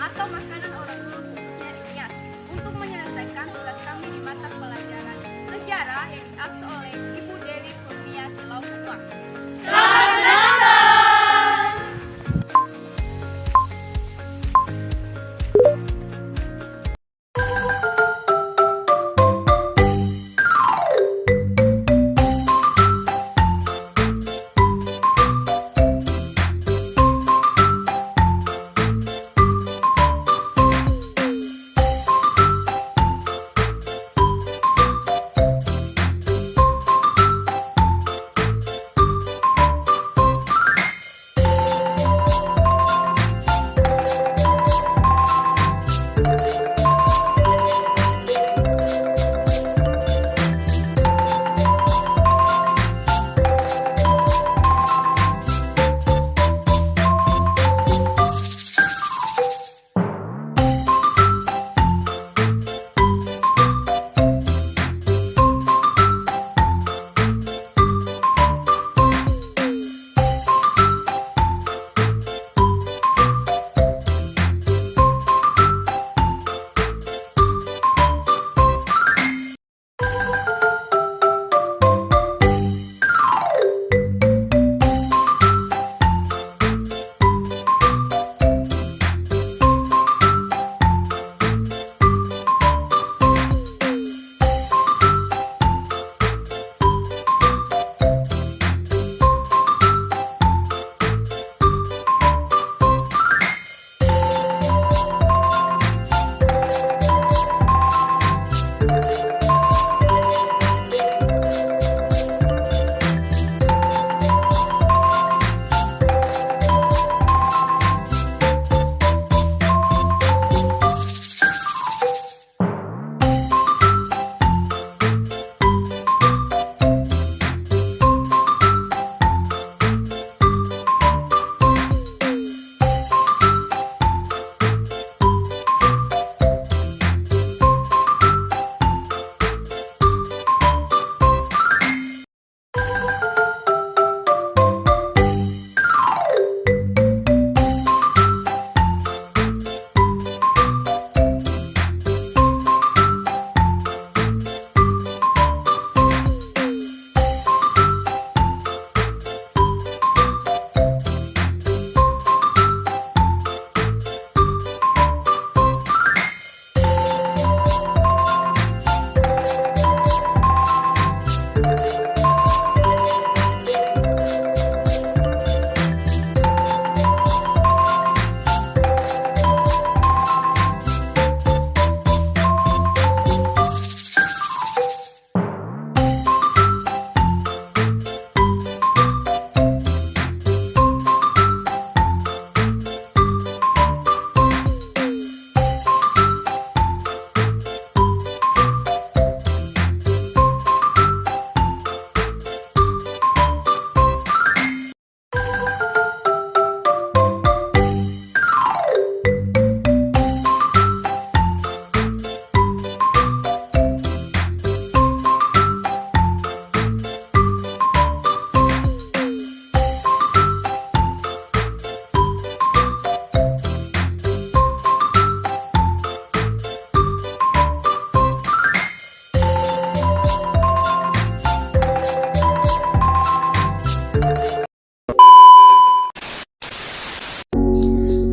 atau makanan orang Sulu khususnya di Nias untuk menyelesaikan tugas kami di mata pelajaran sejarah yang diasuh oleh Ibu Dewi Kurnia Silaukua. Selamat datang!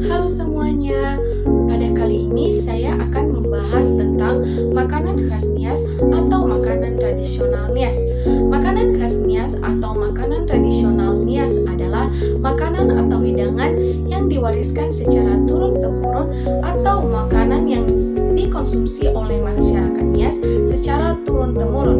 Halo semuanya, pada kali ini saya akan membahas tentang makanan khas Nias atau makanan tradisional Nias. Makanan khas Nias atau makanan tradisional Nias adalah makanan atau hidangan yang diwariskan secara turun-temurun atau makanan yang dikonsumsi oleh masyarakat Nias secara turun-temurun.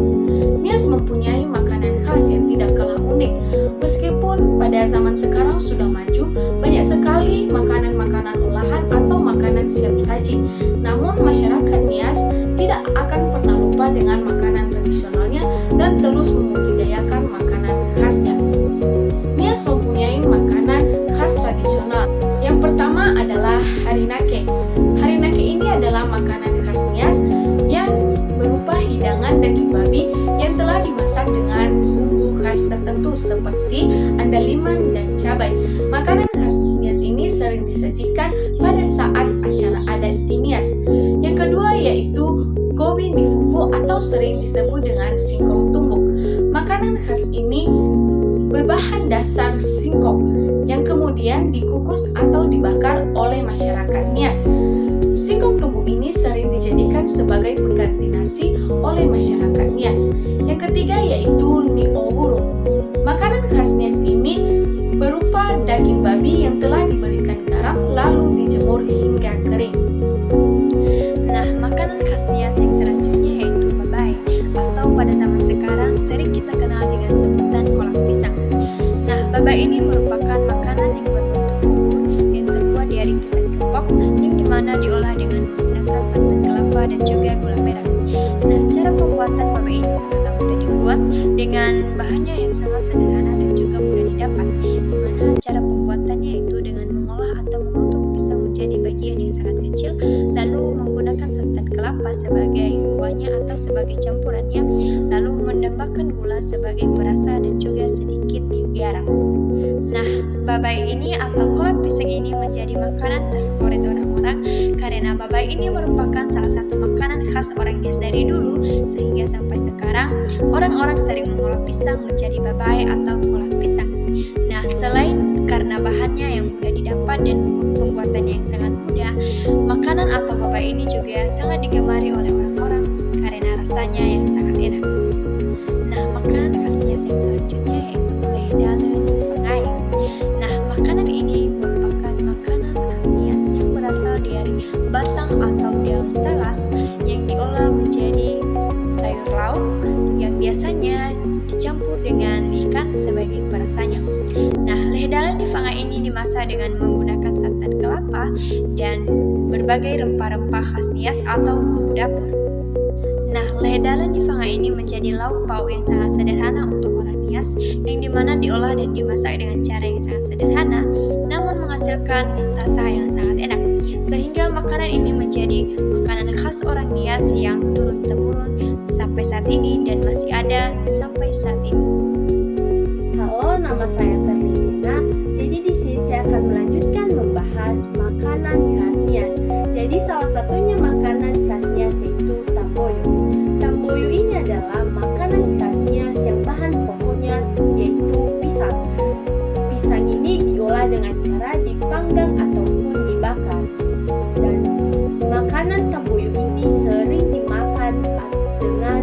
Nias mempunyai makanan khas yang tidak kalah unik. Meskipun pada zaman sekarang sudah maju, banyak sekali makanan-makanan olahan atau makanan siap saji. Namun masyarakat Nias tidak akan pernah lupa dengan makanan tradisionalnya dan terus membudidayakan makanan khasnya. Nias mempunyai makanan khas tradisional. Yang pertama adalah harinake. Harinake ini adalah makanan khas Nias yang berupa hidangan daging babi yang telah dimasak dengan bumbu khas tertentu seperti andaliman dan cabai. Makanan khas Nias ini sering disajikan pada saat acara Nias. Yang kedua yaitu gobi mi fufu atau sering disebut dengan singkong tumbuk. Makanan khas ini berbahan dasar singkong yang kemudian dikukus atau dibakar oleh masyarakat Nias. Singkong tumbuk ini sering dijadikan sebagai pengganti nasi oleh masyarakat Nias. Yang ketiga yaitu nioburu. Makanan khas Nias ini berupa daging babi yang telah diberikan garam lalu dijemur hingga kering. Nah, makanan khas Nias yang selanjutnya yaitu babai, atau pada zaman sekarang sering kita kenal dengan sebutan kolak pisang. Nah, babai ini merupakan makanan yang berbentuk bubur yang terbuat dari pisang kepok yang dimana diolah dengan menggunakan santan kelapa dan juga gula merah. Nah, cara pembuatan babai ini sangatlah mudah dibuat dengan bahannya yang sangat sederhana dan juga mudah didapat. Dimana cara pembuatannya itu dengan mengolah atau memotong pisang menjadi bagian yang sangat kecil, lalu menggunakan santan kelapa sebagai kuahnya atau sebagai campurannya, lalu menambahkan gula sebagai perasa dan juga sedikit garam. Nah, babai ini atau kolak pisang ini menjadi makanan terfavorit orang-orang karena babai ini merupakan salah satu makanan khas orang Nias dari dulu, sehingga sampai sekarang orang-orang sering mengolah pisang menjadi babai atau kolak pisang. Nah, selain karena bahannya yang mudah didapat dan pembuatannya yang sangat mudah, makanan atau babai ini juga sangat digemari oleh orang-orang karena rasanya yang sangat enak. Nah, makanan khas Nias yang selanjutnya yaitu lehdale Fangai. Nah, makanan ini merupakan makanan khas Nias yang berasal dari batang atau daun talas yang diolah menjadi sayur lauk yang biasanya dicampur dengan ikan sebagai perasanya. Nah, lehdale Fangai ini dimasak dengan menggunakan santan kelapa dan berbagai rempah-rempah khas Nias atau bumbu dapur. Nah, lehdale Fangai ini menjadi lauk pauk yang sangat sederhana untuk orang Nias, yang dimana diolah dan dimasak dengan cara yang sangat sederhana, namun menghasilkan rasa yang sangat enak. Sehingga makanan ini menjadi makanan khas orang Nias yang turun-temurun sampai saat ini dan masih ada sampai saat ini. Halo, nama saya Ferlina. Jadi di sini saya akan melanjutkan membahas makanan khas Nias. Jadi salah satunya makanan khas Nias yaitu tamboyu. Tamboyu ini adalah makanan khas Nias yang bahan pokoknya yaitu pisang. Pisang ini diolah dengan cara dipanggang ataupun dibakar. Dan makanan tamboyu ini sering dimakan dengan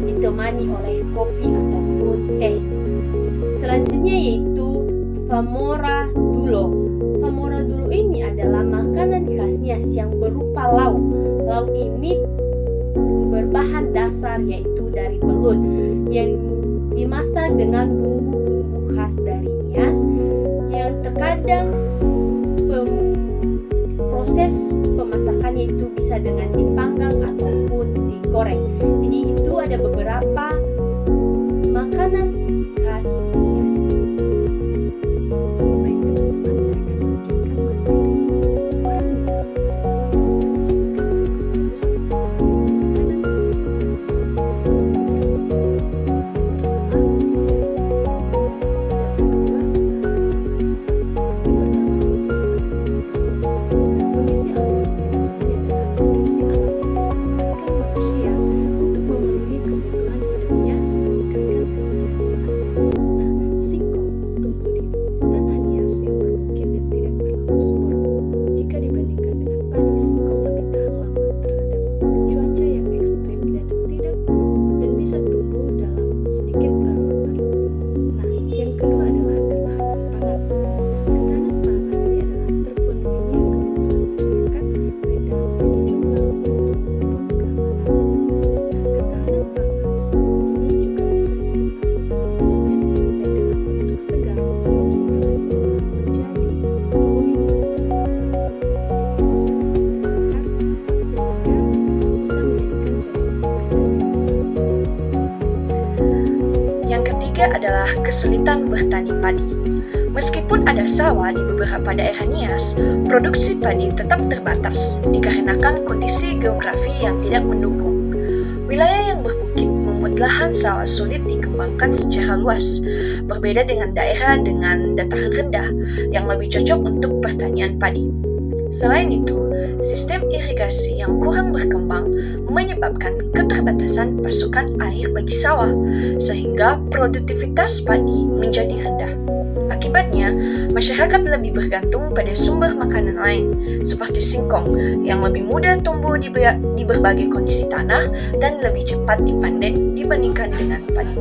ditemani oleh kopi ataupun teh. Selanjutnya yaitu famora dulo. Famora dulo ini adalah makanan khas Nias yang berupa lauk. Lauk ini berbahan dasar yaitu dari belut yang dimasak dengan bumbu-bumbu khas dari Nias yang terkadang proses pemasakannya itu bisa dengan dipanggang ataupun digoreng. Jadi itu ada beberapa makanan khas Nias. Baik teman-teman, saya akan melanjutkan materi orang Nias menjadikan singkong rebus makanan kondisi kondisi alam ini adalah kondisi alam yang memanfaatkan manusia untuk memenuhi kebutuhan hidupnya, meningkatkan kesejahteraan. Nah, singkong tumbuh di tanah Nias yang berbukit dan tidak terlalu subur. Jika dibandingkan dengan padi, singkong lebih tahan lama terhadap cuaca yang ekstrim dan bisa tumbuh dalam sedikit parameter. Nah, yang kedua adalah ketahanan pangan. Ketahanan pangan ini adalah terpenuhinya kebutuhan masyarakat baik dalam segi jumlah, mutu maupun keamanan. Nah, ketahanan pangan singkong ini juga bisa disimpan setelah dipanen baik dalam bentuk segar maupun setelah diolah menjadi gohini atau sebagai seperti dibakar sehingga bisa menjadikan jajanan makanan yang Yang ketiga adalah kesulitan bertani padi. Meskipun ada sawah di beberapa daerah Nias, produksi padi tetap terbatas dikarenakan kondisi geografi yang tidak mendukung. Wilayah yang berbukit membuat lahan sawah sulit dikembangkan secara luas, berbeda dengan daerah dengan dataran rendah yang lebih cocok untuk pertanian padi. Selain itu, sistem irigasi yang kurang berkembang menyebabkan keterbatasan pasokan air bagi sawah, sehingga produktivitas padi menjadi rendah. Akibatnya, masyarakat lebih bergantung pada sumber makanan lain, seperti singkong, yang lebih mudah tumbuh di berbagai kondisi tanah dan lebih cepat dipanen dibandingkan dengan padi.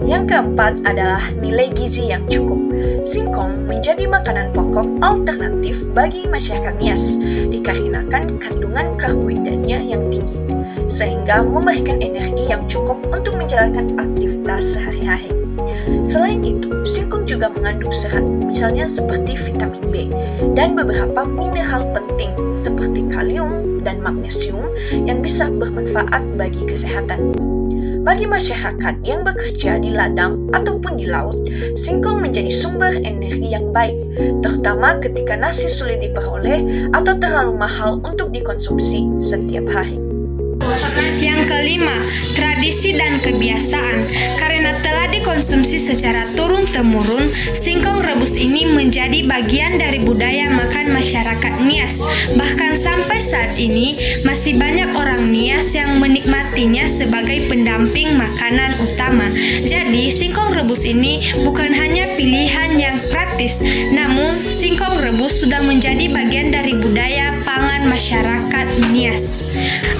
Yang keempat adalah nilai gizi yang cukup. Singkong menjadi makanan pokok alternatif bagi masyarakat Nias dikarenakan kandungan karbohidratnya yang tinggi, sehingga memberikan energi yang cukup untuk menjalankan aktivitas sehari-hari. Selain itu, singkong juga mengandung serat, misalnya seperti vitamin B, dan beberapa mineral penting seperti kalium dan magnesium yang bisa bermanfaat bagi kesehatan. Bagi masyarakat yang bekerja di ladang ataupun di laut, singkong menjadi sumber energi yang baik, terutama ketika nasi sulit diperoleh atau terlalu mahal untuk dikonsumsi setiap hari. Yang kelima, tradisi dan kebiasaan. Karena telah dikonsumsi secara turun-temurun, singkong rebus ini menjadi bagian dari budaya makan masyarakat Nias. Bahkan sampai saat ini, masih banyak orang Nias yang menikmatinya sebagai pendamping makanan utama. Jadi, singkong rebus ini bukan hanya pilihan yang praktis, namun singkong rebus sudah menjadi bagian dari budaya pangan masyarakat Nias.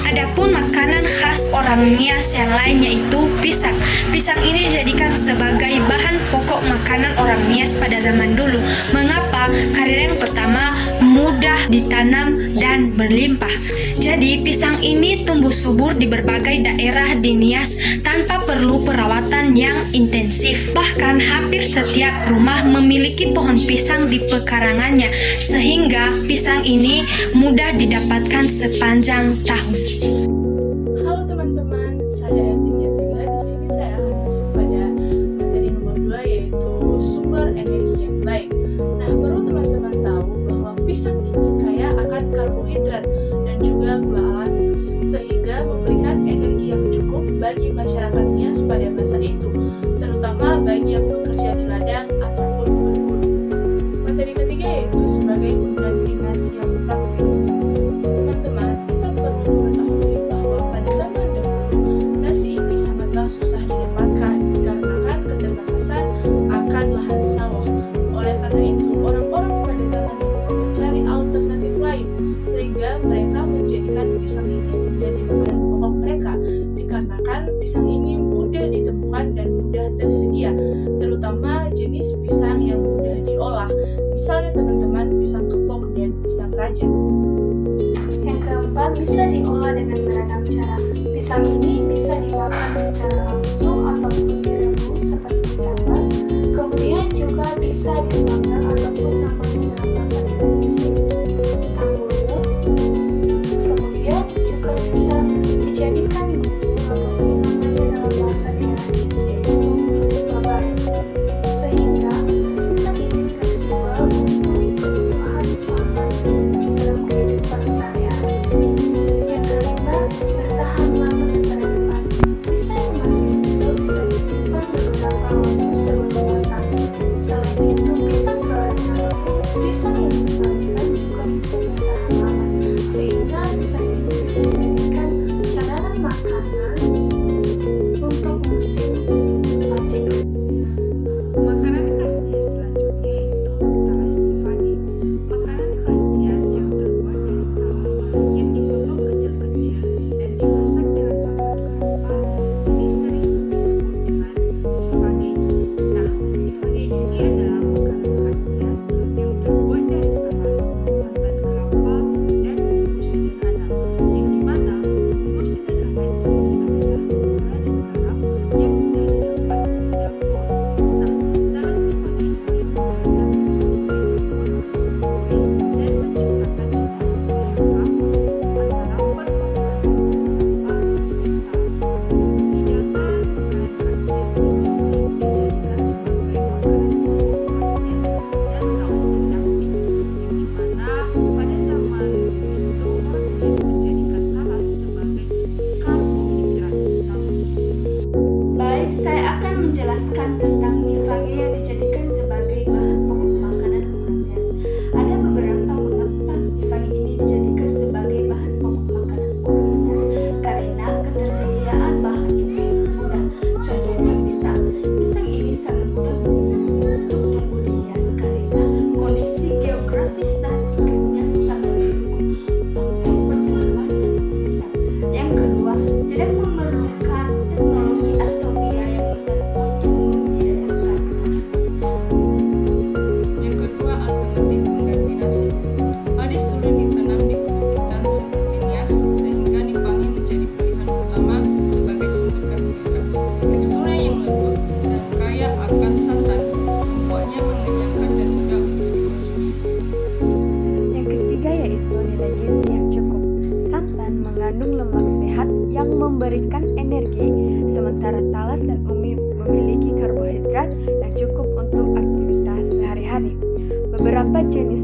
Adapun makanan khas orang Nias yang lainnya itu pisang. Pisang ini dijadikan sebagai bahan pokok makanan orang Nias pada zaman dulu. Mengapa? Karena yang pertama, mudah ditanam dan berlimpah. Jadi pisang ini tumbuh subur di berbagai daerah di Nias tanpa perlu perawatan yang intensif. Bahkan hampir setiap rumah memiliki pohon pisang di pekarangannya, sehingga pisang ini mudah didapatkan sepanjang tahun. Halo teman-teman, saya Ertinia Cega. Di sini saya akan masuk pada materi nomor 2, yaitu sumber energi yang baik. Nah, perlu teman-teman tahu bahwa pisang ini kaya akan karbohidrat dan juga gula alami, sehingga memberikan energi yang cukup bagi masyarakat Nias pada masa itu, terutama bagi yang bekerja di ladang ataupun berburu. Materi ketiga yaitu sebagai pengganti nasi yang praktis. Teman-teman, kita perlu mengetahui bahwa pada zaman dahulu, nasi ini sangatlah susah didapatkan dikarenakan keterbatasan akan lahan sawah. Oleh karena itu, orang-orang pada zaman dahulu mencari alternatif lain, sehingga mereka menjadikan pisang ini menjadi makanan pokok mereka, dikarenakan pisang ini mudah ditemukan dan mudah tersedia, terutama jenis pisang yang mudah diolah. Misalnya teman-teman, pisang kepok dan pisang raja. Yang keempat, bisa diolah dengan beragam cara. Pisang ini bisa dimakan secara langsung ataupun direbus seperti jambal. Kemudian juga bisa dipanggang ataupun namanya dalam bahasa Indonesia tanggul. Kemudian juga bisa dijadikan bumbu ataupun namanya dalam bahasa Indonesia itu babai. Sehingga pisang ini fleksibel untuk kebutuhan pangan dalam kehidupan sehari-hari. Yang kelima, bertahan lama setelah dipanen. Pisang yang masih hijau bisa disimpan beberapa waktu sebelum matang. Selain itu, pisang gorengan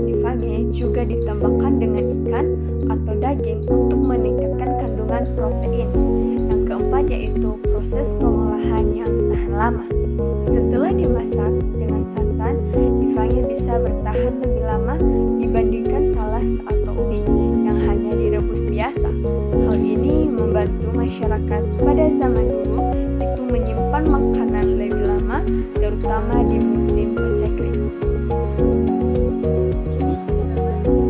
nifage juga ditambahkan dengan ikan atau daging untuk meningkatkan kandungan protein. Yang keempat yaitu proses pengolahan yang tahan lama. Setelah dimasak dengan santan, nifage bisa bertahan lebih lama dibandingkan talas atau ubi yang hanya direbus biasa. Hal ini membantu masyarakat pada zaman dulu itu menyimpan makanan lebih lama, terutama di musim paceklik. Jenis tanaman yang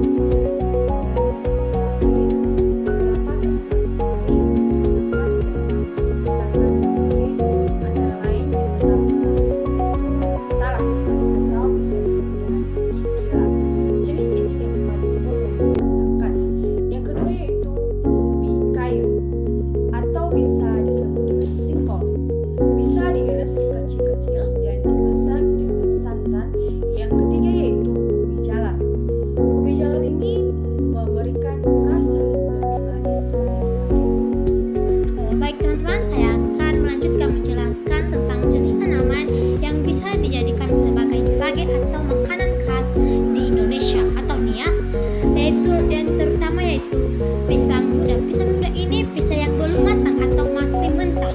bisa antara lain yang pertama yaitu talas atau bisa disebut dengan dikila. Jenis ini yang paling umum digunakan. Yang kedua yaitu ubi kayu atau bisa disebut dengan singkong. Bisa diiris kecil-kecil dan dimasak dengan santan. Yang ketiga yaitu ubi jalar. Ubi jalar ini memberikan rasa lebih manis pada nifage. Baik teman-teman, saya akan melanjutkan menjelaskan tentang jenis tanaman yang bisa dijadikan sebagai nifage atau makanan khas di Indonesia atau nias, yaitu yang terutama yaitu pisang muda. Pisang muda ini pisang yang belum matang atau masih mentah.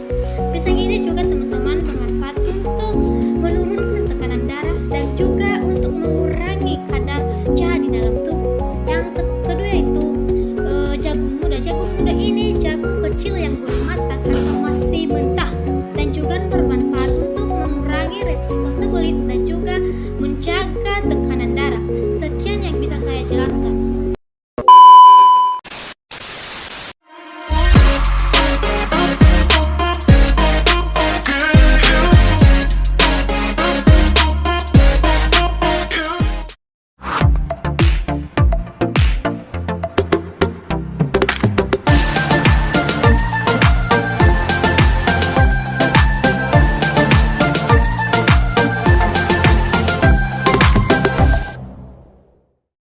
Pisang ini juga teman-teman bermanfaat untuk menurunkan tekanan darah dan juga untuk mengurangi kadar jahat di dalam tubuh. Yang kedua yaitu jagung muda. Jagung muda ini jagung kecil yang belum matang atau masih mentah dan juga bermanfaat untuk mengurangi resiko sebelit dan juga menjaga tekanan darah. Sekian yang bisa saya jelaskan.